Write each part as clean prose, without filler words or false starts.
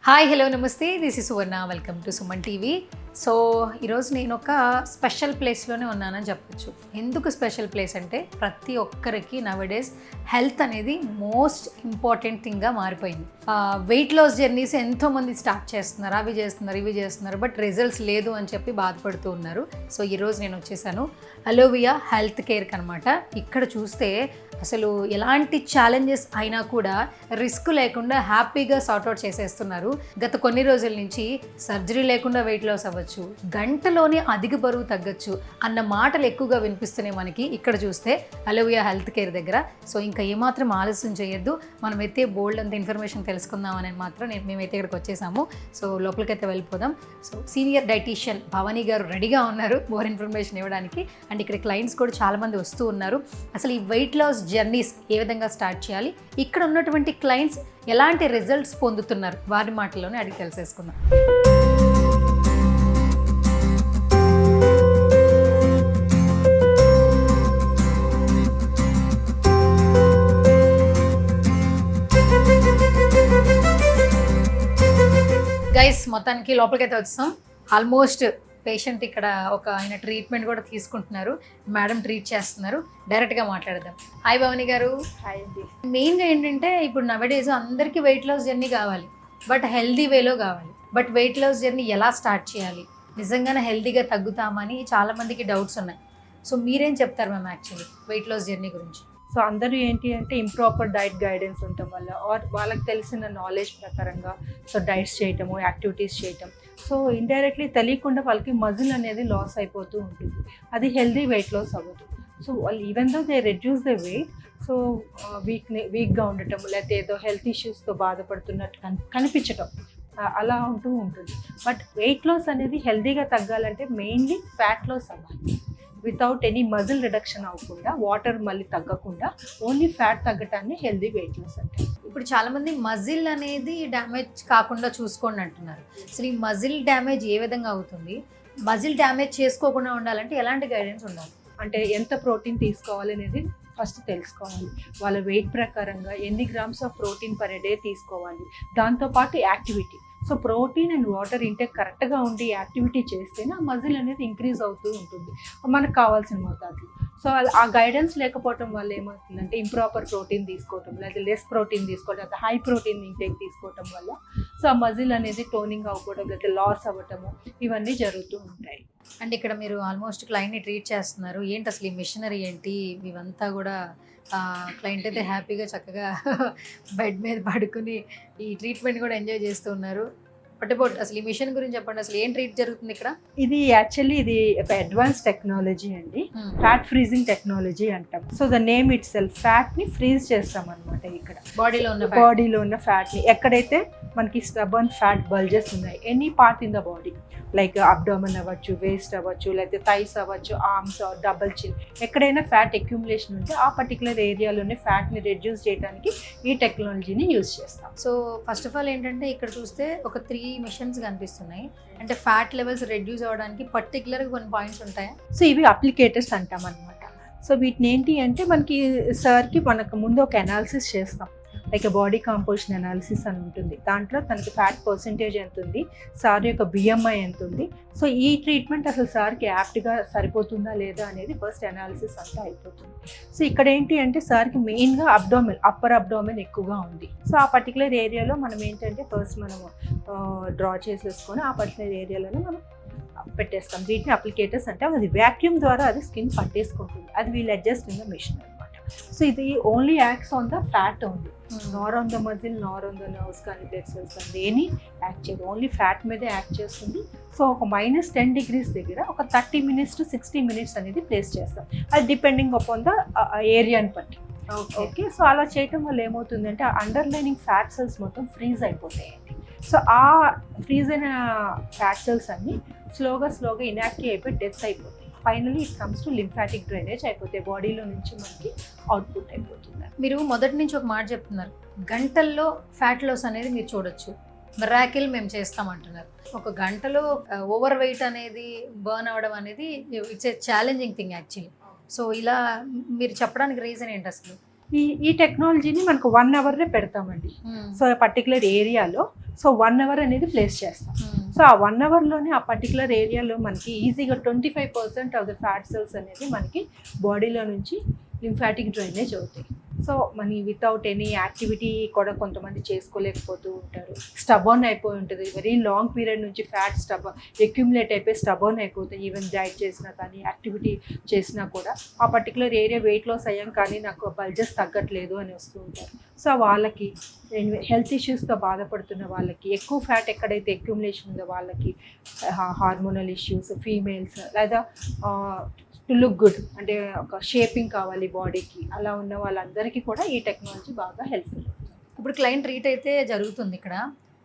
Hi hello నమస్తే this is Suvarna welcome to Suman TV. So ఈరోజు నేను ఒక స్పెషల్ ప్లేస్లోనే ఉన్నానని చెప్పొచ్చు. ఎందుకు స్పెషల్ ప్లేస్ అంటే ప్రతి ఒక్కరికి నవడేస్ హెల్త్ అనేది మోస్ట్ ఇంపార్టెంట్ థింగ్గా మారిపోయింది. వెయిట్ లాస్ జర్నీస్ ఎంతోమంది స్టార్ట్ చేస్తున్నారు, ఇవి చేస్తున్నారు, బట్ రిజల్ట్స్ లేదు అని చెప్పి బాధపడుతూ ఉన్నారు. సో ఈరోజు నేను వచ్చేసాను అలోవియా హెల్త్ కేర్కి అనమాట. ఇక్కడ చూస్తే అసలు ఎలాంటి ఛాలెంజెస్ అయినా కూడా రిస్క్ లేకుండా హ్యాపీగా సార్ట్అవుట్ చేసేస్తున్నారు. గత కొన్ని రోజుల నుంచి సర్జరీ లేకుండా వెయిట్ లాస్ అవ్వచ్చు, గంటలోనే అధిక బరువు తగ్గచ్చు అన్న మాటలు ఎక్కువగా వినిపిస్తున్నాయి మనకి ఇక్కడ చూస్తే అలోవియా హెల్త్ కేర్ దగ్గర. సో ఇంకా ఏమాత్రం ఆలస్యం చేయొద్దు, మనమైతే బోల్డ్ అంత ఇన్ఫర్మేషన్ తెలుసుకుందామని మాత్రం మేమైతే ఇక్కడికి వచ్చేసాము. సో లోపలికైతే వెళ్ళిపోదాం. సో సీనియర్ డైటీషియన్ భవానీ గారు రెడీగా ఉన్నారు మోర్ ఇన్ఫర్మేషన్ ఇవ్వడానికి. అండ్ ఇక్కడ క్లయింట్స్ కూడా చాలామంది వస్తూ ఉన్నారు. అసలు ఈ వెయిట్ లాస్ జర్నీస్ ఏ విధంగా స్టార్ట్ చేయాలి, ఇక్కడ ఉన్నటువంటి క్లయింట్స్ ఎలాంటి రిజల్ట్స్ పొందుతున్నారు, వారి మాటల్లోనే అడిగి తెలిసేసుకుందాం. గైస్ మొత్తానికి లోపలికైతే వచ్చాం. ఆల్మోస్ట్ పేషెంట్ ఇక్కడ ఒక ఆయన ట్రీట్మెంట్ కూడా తీసుకుంటున్నారు, మేడం ట్రీట్ చేస్తున్నారు. డైరెక్ట్గా మాట్లాడదాం. హాయ్ భవానీ గారు. హాయ్ అండి. మెయిన్గా ఏంటంటే ఇప్పుడు నవడేస్ అందరికీ వెయిట్ లాస్ జర్నీ కావాలి, బట్ హెల్దీ వేలో కావాలి. బట్ వెయిట్ లాస్ జర్నీ ఎలా స్టార్ట్ చేయాలి, నిజంగానే హెల్దీగా తగ్గుతామని చాలామందికి డౌట్స్ ఉన్నాయి. సో మీరేం చెప్తారు ma'am actually weight loss journey గురించి? సో అందరూ ఏంటి అంటే ఇంప్రాపర్ డైట్ గైడెన్స్ ఉండటం వల్ల ఆర్ వాళ్ళకి తెలిసిన నాలెడ్జ్ ప్రకారంగా సో డైట్స్ చేయటము, యాక్టివిటీస్ చేయటం, సో ఇండైరెక్ట్లీ తెలియకుండా వాళ్ళకి మజిల్ అనేది లాస్ అయిపోతూ ఉంటుంది. అది హెల్దీ వెయిట్ లాస్ అవ్వదు. సో వాళ్ళు even though they reduce the weight, so వీక్గా ఉండటం లేకపోతే ఏదో హెల్త్ ఇష్యూస్తో బాధపడుతున్నట్టు కనిపించటం అలా ఉంటూ ఉంటుంది. బట్ వెయిట్ లాస్ అనేది హెల్దీగా తగ్గాలంటే మెయిన్లీ ఫ్యాట్ లాస్ అవ్వాలి. వితౌట్ ఎనీ మజిల్ రిడక్షన్ అవ్వకుండా, వాటర్ మళ్ళీ తగ్గకుండా, ఓన్లీ ఫ్యాట్ తగ్గటాన్ని హెల్దీ వెయిట్ లాస్ అంటే. ఇప్పుడు చాలామంది మజిల్ అనేది డ్యామేజ్ కాకుండా చూసుకోండి అంటున్నారు. అసలు ఈ మజిల్ డ్యామేజ్ ఏ విధంగా అవుతుంది, మజిల్ డ్యామేజ్ చేసుకోకుండా ఉండాలంటే ఎలాంటి గైడెన్స్ ఉండాలి? అంటే ఎంత ప్రోటీన్ తీసుకోవాలి అనేది ఫస్ట్ తెలుసుకోవాలి. వాళ్ళ వెయిట్ ప్రకారంగా ఎన్ని grams of protein per day తీసుకోవాలి. దాంతోపాటు activity, so protein and water intake కరెక్ట్గా ఉండి యాక్టివిటీ చేస్తేనే ఆ మజిల్ అనేది ఇంక్రీజ్ అవుతూ ఉంటుంది మనకు కావాల్సిన మోతాదులో. సో ఆ గైడెన్స్ లేకపోవటం వల్ల ఏమవుతుందంటే ఇంప్రాపర్ ప్రోటీన్ తీసుకోవటం, లేదా లెస్ ప్రోటీన్ తీసుకోవటం, లేదా హై ప్రోటీన్ ఇంటేక్ తీసుకోవటం వల్ల సో ఆ మజిల్ అనేది టోనింగ్ అవ్వడం, లేదా లాస్ అవ్వటము, ఇవన్నీ జరుగుతూ ఉంటాయి. అండ్ ఇక్కడ మీరు ఆల్మోస్ట్ క్లయింట్ని ట్రీట్ చేస్తున్నారు. ఏంటి అసలు ఈ మిషనరీ ఏంటి, ఇవంతా కూడా క్లయింట్ అయితే హ్యాపీగా చక్కగా బెడ్ మీద పడుకుని ఈ ట్రీట్మెంట్ కూడా ఎంజాయ్ చేస్తూ ఉన్నారు. బట్ అసలు ఈ మిషన్ గురించి చెప్పండి, అసలు ఏం ట్రీట్ జరుగుతుంది ఇక్కడ? ఇది యాక్చువల్లీ ఇది ఒక అడ్వాన్స్ టెక్నాలజీ అండి, ఫ్యాట్ ఫ్రీజింగ్ టెక్నాలజీ అంటాం. So the name it self, fat ని ఫ్రీజ్ చేస్తాం అనమాట. ఇక్కడ బాడీలో ఉన్న ఫ్యాట్ ని, ఎక్కడైతే మనకి స్టబర్న్ ఫ్యాట్ బల్జెస్ ఉన్నాయి any part in the body, like abdomen అవ్వచ్చు, వేస్ట్ అవ్వచ్చు, లేకపోతే థైస్ అవ్వచ్చు, ఆర్మ్స్, డబల్ చిన్, ఎక్కడైనా ఫ్యాట్ అక్యుములేషన్ ఉంటే ఆ పర్టికులర్ ఏరియాలోనే ఫ్యాట్ని రెడ్యూస్ చేయడానికి ఈ టెక్నాలజీని యూజ్ చేస్తాం. సో ఫస్ట్ ఆఫ్ ఆల్ ఏంటంటే ఇక్కడ చూస్తే ఒక 3 మిషన్స్ కనిపిస్తున్నాయి. అంటే ఫ్యాట్ లెవెల్స్ రెడ్యూస్ అవ్వడానికి పర్టికులర్గా కొన్ని పాయింట్స్ ఉంటాయా? సో ఇవి అప్లికేటర్స్ అంటాం అనమాట. సో వీటిని ఏంటి అంటే మనకి మనకు ముందు ఒక అనాలిసిస్ చేస్తాం, లైక్ బాడీ కాంపోజిషన్ అనాలిసిస్ అని ఉంటుంది. దాంట్లో తనకి ఫ్యాట్ పర్సెంటేజ్ ఎంత ఉంది, సార్ యొక్క బిఎంఐ ఎంత ఉంది, సో ఈ ట్రీట్మెంట్ అసలు సార్కి యాప్ట్గా సరిపోతుందా లేదా అనేది ఫస్ట్ అనాలిసిస్ అంతా అయిపోతుంది. సో ఇక్కడ ఏంటి అంటే సార్కి మెయిన్గా అప్పర్ అబ్డామెన్ ఎక్కువగా ఉంది. సో ఆ పర్టికులర్ ఏరియాలో మనం ఏంటంటే ఫస్ట్ మనము డ్రా చేసేసుకొని ఆ పర్టికులర్ ఏరియాలోనే మనం పెట్టేస్తాం. వీటిని అప్లికేటర్స్ అంటే అది వ్యాక్యూమ్ ద్వారా అది స్కిన్ పట్టేసుకుంటుంది. అది we'll adjust in the machine అనమాట. సో ఇది only acts on the fat only, nor on the muscle, nor on the nerves కానీ బ్లడ్ సెల్స్ కానీ దేని యాక్ట్ చేయదు, ఓన్లీ ఫ్యాట్ మీదే యాక్ట్ చేస్తుంది. సో ఒక -10 degrees దగ్గర ఒక 30 minutes to 60 minutes అనేది ప్లేస్ చేస్తాం. అది డిపెండింగ్ అపాన్ ద ఏరియాని బట్టి. ఓకే, సో అలా చేయటం వల్ల ఏమవుతుందంటే ఆ అండర్లైనింగ్ ఫ్యాట్ సెల్స్ మొత్తం ఫ్రీజ్ అయిపోతాయండి. సో ఆ ఫ్రీజ్ అయిన ఫ్యాట్ సెల్స్ అన్ని స్లోగా ఇనాక్టివ్ అయిపోయి డెత్ అయిపోతాయి. Finally it comes to lymphatic drainage అయిపోతాయి, బాడీలో నుంచి మనకి అవుట్పుట్ అయిపోతుంది. మీరు మొదటి నుంచి ఒక మాట చెప్తున్నారు, గంటల్లో ఫ్యాట్ లాస్ అనేది మీరు చూడొచ్చు, మిరాకిల్ మేము చేస్తామంటున్నారు. ఒక గంటలో ఓవర్ వెయిట్ అనేది బర్న్ అవ్వడం అనేది it's a challenging thing actually. So ఇలా మీరు చెప్పడానికి రీజన్ ఏంటి అసలు? ఈ టెక్నాలజీని మనకు 1 అవర్నే పెడతామండి. సో పర్టికులర్ ఏరియాలో 1 అవర్ అనేది ప్లేస్ చేస్తాం. సో ఆ 1 అవర్లోనే ఆ పర్టికులర్ ఏరియాలో మనకి ఈజీగా 25% ఆఫ్ ద ఫ్యాట్ సెల్స్ అనేది మనకి బాడీలో నుంచి లింఫాటిక్ డ్రైనేజ్ అవుతాయి. సో మన వితౌట్ ఎనీ యాక్టివిటీ కూడా కొంతమంది చేసుకోలేకపోతూ ఉంటారు. స్టబర్న్ అయిపోయి ఉంటుంది. వెరీ లాంగ్ పీరియడ్ నుంచి ఫ్యాట్ అక్యుములేట్ అయిపోయి స్టబర్న్ అయిపోతాయి. ఈవెన్ డైట్ చేసినా కానీ యాక్టివిటీ చేసినా కూడా ఆ పర్టికులర్ ఏరియా వెయిట్ లాస్ అయ్యాం కానీ నాకు బల్జెస్ తగ్గట్లేదు అని వస్తూ ఉంటారు. సో వాళ్ళకి హెల్త్ ఇష్యూస్తో బాధపడుతున్న వాళ్ళకి, ఎక్కువ ఫ్యాట్ ఎక్కడైతే అక్యుములేషన్ ఉందో వాళ్ళకి, హార్మోనల్ ఇష్యూస్, ఫీమేల్స్ లేదా టు లుక్ గుడ్ అంటే ఒక షేపింగ్ కావాలి బాడీకి, అలా ఉన్న వాళ్ళందరికీ కూడా ఈ టెక్నాలజీ బాగా హెల్ప్ఫుల్. ఇప్పుడు క్లయింట్ ట్రీట్ అయితే జరుగుతుంది ఇక్కడ.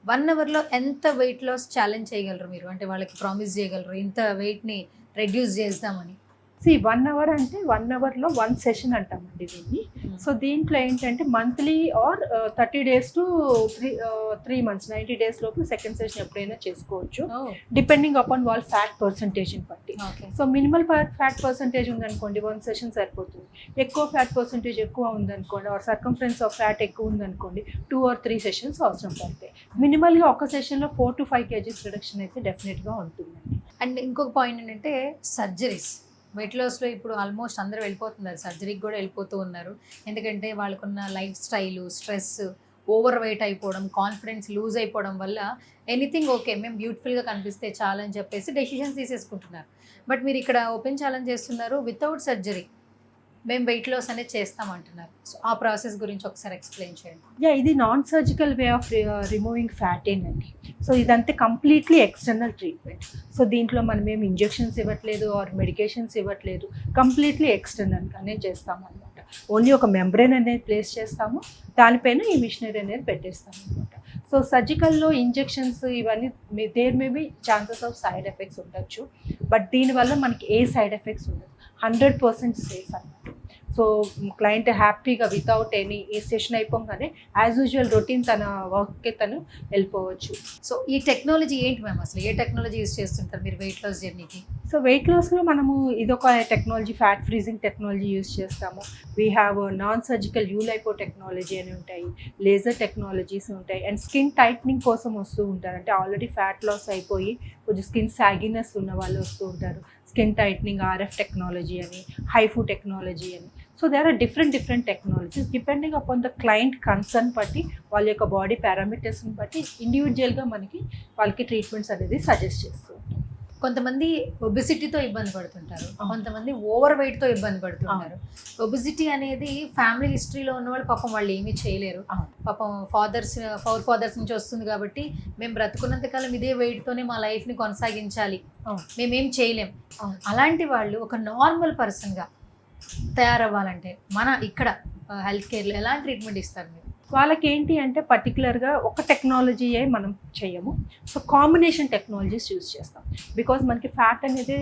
1 అవర్లో ఎంత వెయిట్ లాస్ ఛాలెంజ్ చేయగలరు మీరు? అంటే వాళ్ళకి ప్రామిస్ చేయగలరు ఇంత వెయిట్ని రెడ్యూస్ చేద్దామని? 1 అవర్ అంటే 1 అవర్లో 1 సెషన్ అంటామండి దీన్ని. సో దీంట్లో ఏంటంటే monthly or 30 days to 3 months 90 days లోపు సెకండ్ సెషన్ ఎప్పుడైనా చేసుకోవచ్చు, డిపెండింగ్ అపాన్ వాళ్ళ ఫ్యాట్ పర్సంటేజ్ని బట్టి. సో మినిమల్ ఫ్యాట్ పర్సంటేజ్ ఉందనుకోండి 1 సెషన్ సరిపోతుంది. ఎక్కువ ఫ్యాట్ పర్సంటేజ్ ఎక్కువ ఉందనుకోండి, ఆర్ సర్కంఫరెన్స్ ఆఫ్ ఫ్యాట్ ఎక్కువ ఉందనుకోండి 2 or 3 సెషన్స్ అవసరం పడతాయి. మినిమల్గా ఒక సెషన్లో 4 to 5 kgs రిడక్షన్ అయితే డెఫినెట్గా ఉంటుందండి. అండ్ ఇంకొక పాయింట్ ఏంటంటే సర్జరీస్. వెయిట్ లాస్లో ఇప్పుడు ఆల్మోస్ట్ అందరూ వెళ్ళిపోతున్నారు, సర్జరీకి కూడా వెళ్ళిపోతూ ఉన్నారు. ఎందుకంటే వాళ్ళకున్న life style, stress, over weight అయిపోవడం, కాన్ఫిడెన్స్ లూజ్ అయిపోవడం వల్ల ఎనీథింగ్ ఓకే మేము బ్యూటిఫుల్గా కనిపిస్తే చాలని చెప్పేసి డెసిషన్స్ తీసేసుకుంటున్నారు. బట్ మీరు ఇక్కడ ఓపెన్ ఛాలెంజ్ చేస్తున్నారు వితౌట్ సర్జరీ మేము వెయిట్ లాస్ అనేది చేస్తామంటున్నారు. సో ఆ ప్రాసెస్ గురించి ఒకసారి ఎక్స్ప్లెయిన్ చేయండి. ఇది non surgical way of removing fat ఏంటండి. సో ఇదంతా కంప్లీట్లీ ఎక్స్టర్నల్ ట్రీట్మెంట్. సో దీంట్లో మనం ఏమి ఇంజెక్షన్స్ ఇవ్వట్లేదు ఆర్ మెడికేషన్స్ ఇవ్వట్లేదు, కంప్లీట్లీ ఎక్స్టర్నల్గానే చేస్తామన్నమాట. ఓన్లీ ఒక మెంబ్రెయిన్ అనేది ప్లేస్ చేస్తాము, దానిపైన ఈ మిషనరీ అనేది పెట్టేస్తాము అనమాట. సో సర్జికల్లో ఇంజెక్షన్స్ ఇవన్నీ there may be chances of side effects ఉండొచ్చు, బట్ దీనివల్ల మనకి ఏ సైడ్ ఎఫెక్ట్స్ ఉండదు, 100% సేఫ్ అన్నమాట. సో క్లయింట్ హ్యాపీగా వితౌట్ ఎనీ ఈ సెషన్ అయిపోగానే యాజ్ యూజువల్ రొటీన్ తన వర్క్కి తను వెళ్ళిపోవచ్చు. సో ఈ టెక్నాలజీ ఏంటి మ్యామ్? అసలు ఏ టెక్నాలజీ యూస్ చేస్తుంటారు మీరు వెయిట్ లాస్ జర్నీకి? సో వెయిట్ లాస్లో మనము ఇదొక technology, fat freezing technology use చేస్తాము. వీ హ్యావ్ నాన్ సర్జికల్ యూలైపో టెక్నాలజీ అని ఉంటాయి, లేజర్ టెక్నాలజీస్ ఉంటాయి, అండ్ స్కిన్ టైట్నింగ్ కోసం వస్తూ ఉంటారు. అంటే ఆల్రెడీ ఫ్యాట్ లాస్ అయిపోయి కొంచెం స్కిన్ సాగినెస్ ఉన్న వాళ్ళు వస్తూ ఉంటారు. స్కిన్ టైట్నింగ్, ఆర్ఎఫ్ టెక్నాలజీ అని, హైఫూ టెక్నాలజీ అని. So there are different technologies depending upon the client concern బట్టి, వాళ్ళ యొక్క బాడీ పారామీటర్స్ని బట్టి ఇండివిజువల్గా మనకి వాళ్ళకి ట్రీట్మెంట్స్ అనేది సజెస్ట్ చేస్తూ ఉంటాం. కొంతమంది ఒబిసిటీతో ఇబ్బంది పడుతుంటారు, కొంతమంది ఓవర్ వెయిట్తో ఇబ్బంది పడుతుంటారు. ఒబిసిటీ అనేది ఫ్యామిలీ హిస్టరీలో ఉన్న వాళ్ళు పాపం వాళ్ళు ఏమీ చేయలేరు. పాపం ఫోర్ ఫాదర్స్ నుంచి వస్తుంది కాబట్టి మేము బ్రతుకున్నంతకాలం ఇదే వెయిట్తోనే మా లైఫ్ని కొనసాగించాలి, మేమేం చేయలేం. అలాంటి వాళ్ళు ఒక నార్మల్ పర్సన్గా తయారవ్వాలంటే మన ఇక్కడ హెల్త్ కేర్లో ఎలాంటి ట్రీట్మెంట్ ఇస్తారు మీరు? వాళ్ళకి ఏంటి అంటే పర్టికులర్గా ఒక టెక్నాలజీయే మనం చేయము. సో కాంబినేషన్ టెక్నాలజీస్ యూజ్ చేస్తాం. బికాజ్ మనకి ఫ్యాట్ అనేది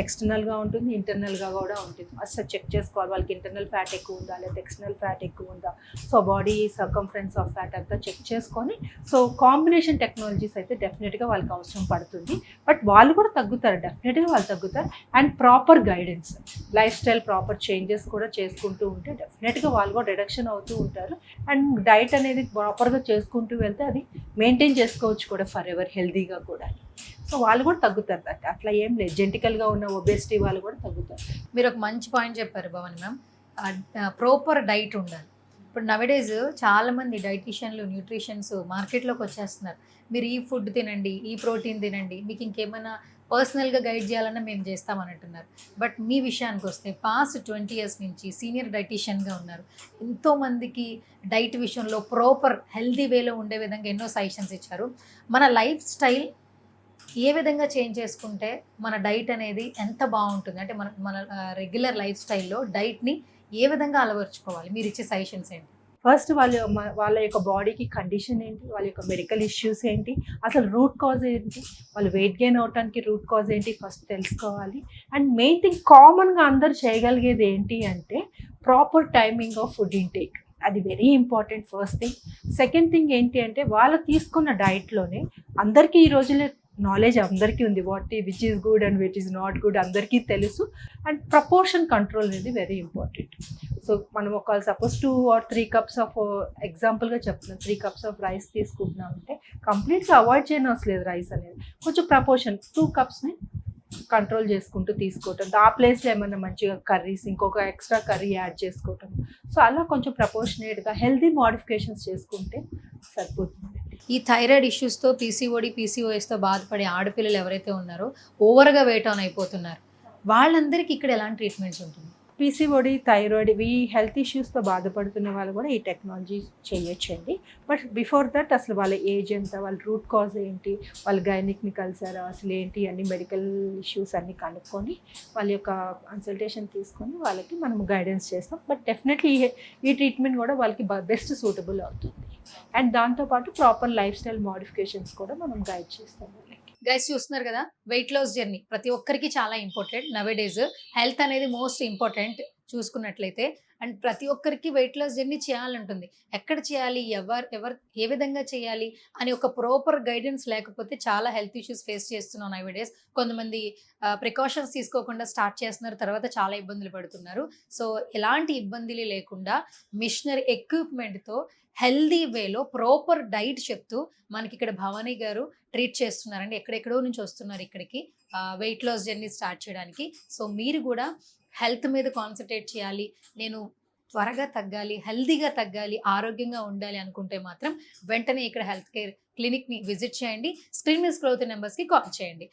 ఎక్స్టర్నల్గా ఉంటుంది, ఇంటర్నల్గా కూడా ఉంటుంది. అసలు చెక్ చేసుకోవాలి వాళ్ళకి ఇంటర్నల్ ఫ్యాట్ ఎక్కువ ఉందా లేదా ఎక్స్టర్నల్ ఫ్యాట్ ఎక్కువ ఉందా. So body circumference of fat అంతా చెక్ చేసుకొని, సో కాంబినేషన్ టెక్నాలజీస్ అయితే డెఫినెట్గా వాళ్ళకి అవసరం పడుతుంది. బట్ వాళ్ళు కూడా తగ్గుతారు, డెఫినెట్గా వాళ్ళు తగ్గుతారు. And proper guidance, life style proper changes కూడా చేసుకుంటూ ఉంటే డెఫినెట్గా వాళ్ళు కూడా రిడక్షన్ అవుతూ ఉంటారు. అండ్ డైట్ అనేది ప్రాపర్గా చేసుకుంటూ వెళ్తే అది మెయింటైన్ చేసుకోవచ్చు కూడా ఫర్ ఎవర్ హెల్దీగా కూడా. సో వాళ్ళు కూడా తగ్గుతారు. అట్లా ఏం లేదు, జెనెటికల్గా ఉన్న ఒబేసిటీ వాళ్ళు కూడా తగ్గుతారు. మీరు ఒక మంచి పాయింట్ చెప్పారు భవాని మ్యామ్, ప్రాపర్ డైట్ ఉండాలి. ఇప్పుడు నవడేస్ చాలామంది డైటీషియన్లు, న్యూట్రిషన్స్ మార్కెట్లోకి వచ్చేస్తున్నారు. మీరు ఈ ఫుడ్ తినండి, ఈ ప్రోటీన్ తినండి, మీకు ఇంకేమైనా పర్సనల్గా గైడ్ చేయాలన్నా మేము చేస్తామని అంటున్నారు. బట్ మీ విషయానికి వస్తే పాస్ట్ 20 years నుంచి సీనియర్ డైటీషియన్గా ఉన్నారు. ఎంతోమందికి డైట్ విషయంలో ప్రాపర్ హెల్దీ వేలో ఉండే విధంగా ఎన్నో సజెషన్స్ ఇచ్చారు. మన లైఫ్ స్టైల్ ఏ విధంగా చేంజ్ చేసుకుంటే మన డైట్ అనేది ఎంత బాగుంటుంది, అంటే మన రెగ్యులర్ లైఫ్ స్టైల్లో డైట్ని ఏ విధంగా అలవర్చుకోవాలి, మీరు ఇచ్చే సజెషన్స్ ఏంటి? ఫస్ట్ వాళ్ళ యొక్క బాడీకి కండిషన్ ఏంటి, వాళ్ళ యొక్క మెడికల్ ఇష్యూస్ ఏంటి, అసలు రూట్ కాజ్ ఏంటి, వాళ్ళు వెయిట్ గెయిన్ అవడానికి రూట్ కాజ్ ఏంటి ఫస్ట్ తెలుసుకోవాలి. అండ్ మెయిన్ థింగ్ కామన్గా అందరు చేయగలిగేది ఏంటి అంటే proper timing of food intake, అది very important first thing. Second thing ఏంటి అంటే వాళ్ళు తీసుకున్న డైట్లోనే అందరికీ ఈ రోజుల్లో నాలెడ్జ్ అందరికీ ఉంది, which is good and which is not good అందరికీ తెలుసు. అండ్ ప్రపోర్షన్ కంట్రోల్ అనేది వెరీ ఇంపార్టెంట్. సో మనం ఒక సపోజ్ 2 or 3 cups ఆఫ్ ఎగ్జాంపుల్గా చెప్తున్నాం 3 cups ఆఫ్ రైస్ తీసుకుంటున్నాం అంటే కంప్లీట్గా అవాయిడ్ చేయనవసరం లేదు రైస్ అనేది. కొంచెం ప్రపోర్షన్ 2 cupsని కంట్రోల్ చేసుకుంటూ తీసుకోవటం, ఆ ప్లేస్లో ఏమైనా మంచిగా కర్రీస్ ఇంకొక ఎక్స్ట్రా కర్రీ యాడ్ చేసుకోవటం. సో అలా కొంచెం ప్రపోర్షనేట్గా హెల్దీ మోడిఫికేషన్స్ చేసుకుంటే సరిపోతుంది. ఈ థైరాయిడ్ ఇష్యూస్తో పీసీఓడి పీసీఓఎస్తో బాధపడే ఆడపిల్లలు ఎవరైతే ఉన్నారో ఓవర్గా వెయిట్ ఆన్ అయిపోతున్నారు, వాళ్ళందరికీ ఇక్కడ ఎలాంటి ట్రీట్మెంట్స్ ఉంటుంది? పీసీఓడి, థైరాయిడ్ ఇవి హెల్త్ ఇష్యూస్తో బాధపడుతున్న వాళ్ళు కూడా ఈ టెక్నాలజీ చేయొచ్చండి. బట్ బిఫోర్ దట్ అసలు వాళ్ళ ఏజ్ ఎంత, వాళ్ళ రూట్ కాజ్ ఏంటి, వాళ్ళ గైనిక్ని కలిసారా, అసలు ఏంటి అన్ని మెడికల్ ఇష్యూస్ అన్నీ కనుక్కొని వాళ్ళ యొక్క కన్సల్టేషన్ తీసుకొని వాళ్ళకి మనం గైడెన్స్ చేస్తాం. బట్ డెఫినెట్లీ ఈ ట్రీట్మెంట్ కూడా వాళ్ళకి బెస్ట్ సూటబుల్ అవుతుంది. అండ్ దాంతోపాటు ప్రాపర్ లైఫ్ స్టైల్ మోడిఫికేషన్స్ కూడా మనం గైడ్ చేస్తాం వాళ్ళకి. గైస్ చూస్తున్నారు కదా, వెయిట్ లాస్ జర్నీ ప్రతి ఒక్కరికి చాలా ఇంపార్టెంట్. నవేడేస్ హెల్త్ అనేది మోస్ట్ ఇంపార్టెంట్ చూసుకున్నట్లయితే. అండ్ ప్రతి ఒక్కరికి వెయిట్ లాస్ జర్నీ చేయాలంటుంది. ఎక్కడ చేయాలి, ఎవరు ఏ విధంగా చేయాలి అని ఒక ప్రాపర్ గైడెన్స్ లేకపోతే చాలా హెల్త్ ఇష్యూస్ ఫేస్ చేస్తున్నాం నవేడేస్. కొంతమంది ప్రికాషన్స్ తీసుకోకుండా స్టార్ట్ చేస్తున్నారు, తర్వాత చాలా ఇబ్బందులు పడుతున్నారు. సో ఎలాంటి ఇబ్బందులు లేకుండా మిషనరీ ఎక్విప్మెంట్తో హెల్దీ వేలో ప్రాపర్ డైట్ చెప్తూ మనకి ఇక్కడ భవానీ గారు ట్రీట్ చేస్తున్నారండి. ఎక్కడెక్కడో నుంచి వస్తున్నారు ఇక్కడికి వెయిట్ లాస్ జర్నీ స్టార్ట్ చేయడానికి. సో మీరు కూడా హెల్త్ మీద కాన్సన్ట్రేట్ చేయాలి, నేను త్వరగా తగ్గాలి, హెల్దీగా తగ్గాలి, ఆరోగ్యంగా ఉండాలి అనుకుంటే మాత్రం వెంటనే ఇక్కడ హెల్త్ కేర్ క్లినిక్ని విజిట్ చేయండి. స్క్రీన్ మీద స్క్రోల్ అవుతున్న నెంబర్స్కి కాల్ చేయండి.